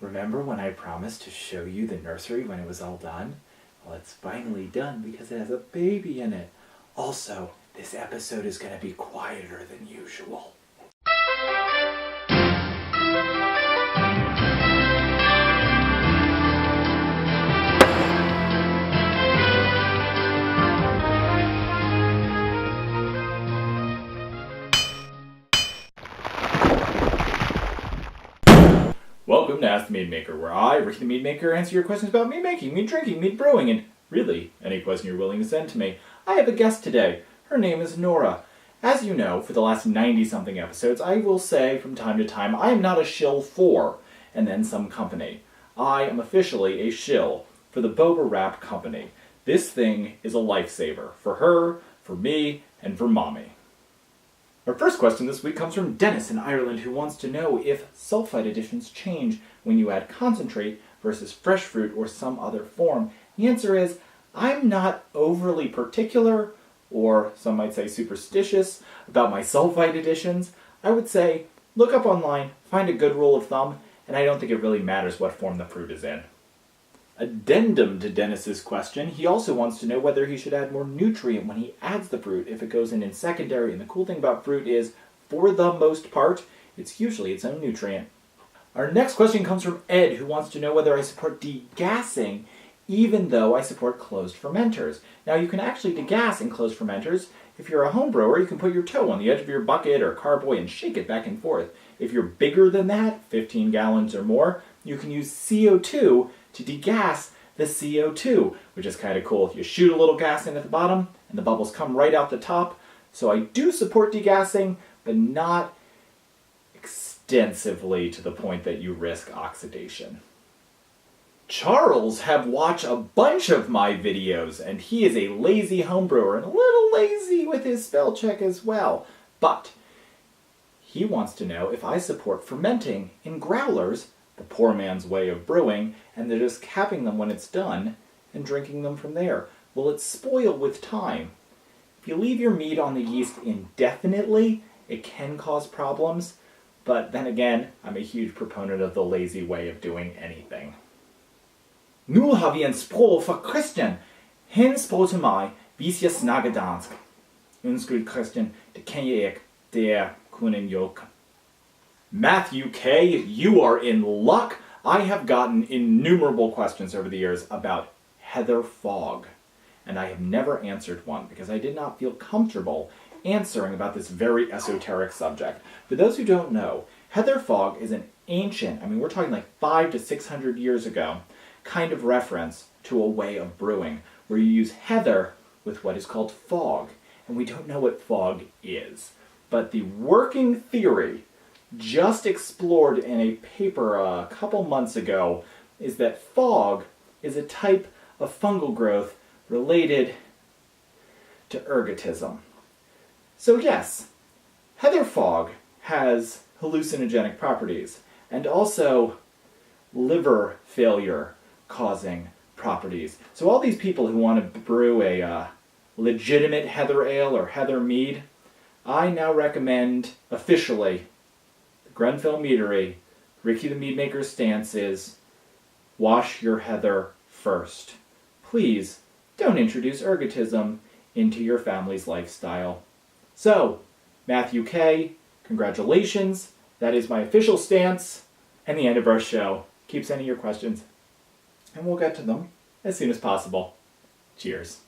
Remember when I promised to show you the nursery when it was all done? Well, it's finally done because it has a baby in it. Also, this episode is going to be quieter than usual. Welcome to Ask the Meadmaker, where I, Ricky the Meadmaker, answer your questions about mead making, mead drinking, mead brewing, and really any question you're willing to send to me. I have a guest today. Her name is Nora. As you know, for the last 90-something episodes, I will say from time to time, I am not a shill for, and then some company. I am officially a shill for the Boba Wrap Company. This thing is a lifesaver for her, for me, and for mommy. Our first question this week comes from Dennis in Ireland, who wants to know if sulfite additions change when you add concentrate versus fresh fruit or some other form. The answer is, I'm not overly particular, or some might say superstitious, about my sulfite additions. I would say, look up online, find a good rule of thumb, and I don't think it really matters what form the fruit is in. Addendum to Dennis's question, he also wants to know whether he should add more nutrient when he adds the fruit if it goes in secondary. And the cool thing about fruit is, for the most part, it's usually its own nutrient. Our next question comes from Ed, who wants to know whether I support degassing even though I support closed fermenters. Now, you can actually degas in closed fermenters. If you're a home brewer, you can put your toe on the edge of your bucket or carboy and shake it back and forth. If you're bigger than that, 15 gallons or more, you can use CO2 to degas the CO2, which is kind of cool. You shoot a little gas in at the bottom, and the bubbles come right out the top. So I do support degassing, but not extensively to the point that you risk oxidation. Charles have watched a bunch of my videos, and he is a lazy homebrewer and a little lazy with his spell check as well. But he wants to know if I support fermenting in growlers, the poor man's way of brewing, and they're just capping them when it's done and drinking them from there. Will it spoil with time? If you leave your mead on the yeast indefinitely, it can cause problems, but then again, I'm a huge proponent of the lazy way of doing anything. Nu har vi en språk for Christian. Hen språk til mig, hvis jeg snakker dansk. Undskyld Christian, det kan jeg ikke. Det kun en joke. Matthew K., you are in luck. I have gotten innumerable questions over the years about Heather Fogg, and I have never answered one because I did not feel comfortable answering about this very esoteric subject. For those who don't know, Heather Fogg is an ancient, we're talking like 500 to 600 years ago, kind of reference to a way of brewing where you use heather with what is called fog, and we don't know what fog is. But the working theory just explored in a paper a couple months ago is that fog is a type of fungal growth related to ergotism. So yes, heather fog has hallucinogenic properties and also liver failure causing properties. So all these people who want to brew a legitimate heather ale or heather mead, I now recommend officially Grenfell Meadery, Ricky the Meadmaker's stance is, wash your heather first. Please don't introduce ergotism into your family's lifestyle. So, Matthew K., congratulations. That is my official stance and the end of our show. Keep sending your questions, and we'll get to them as soon as possible. Cheers.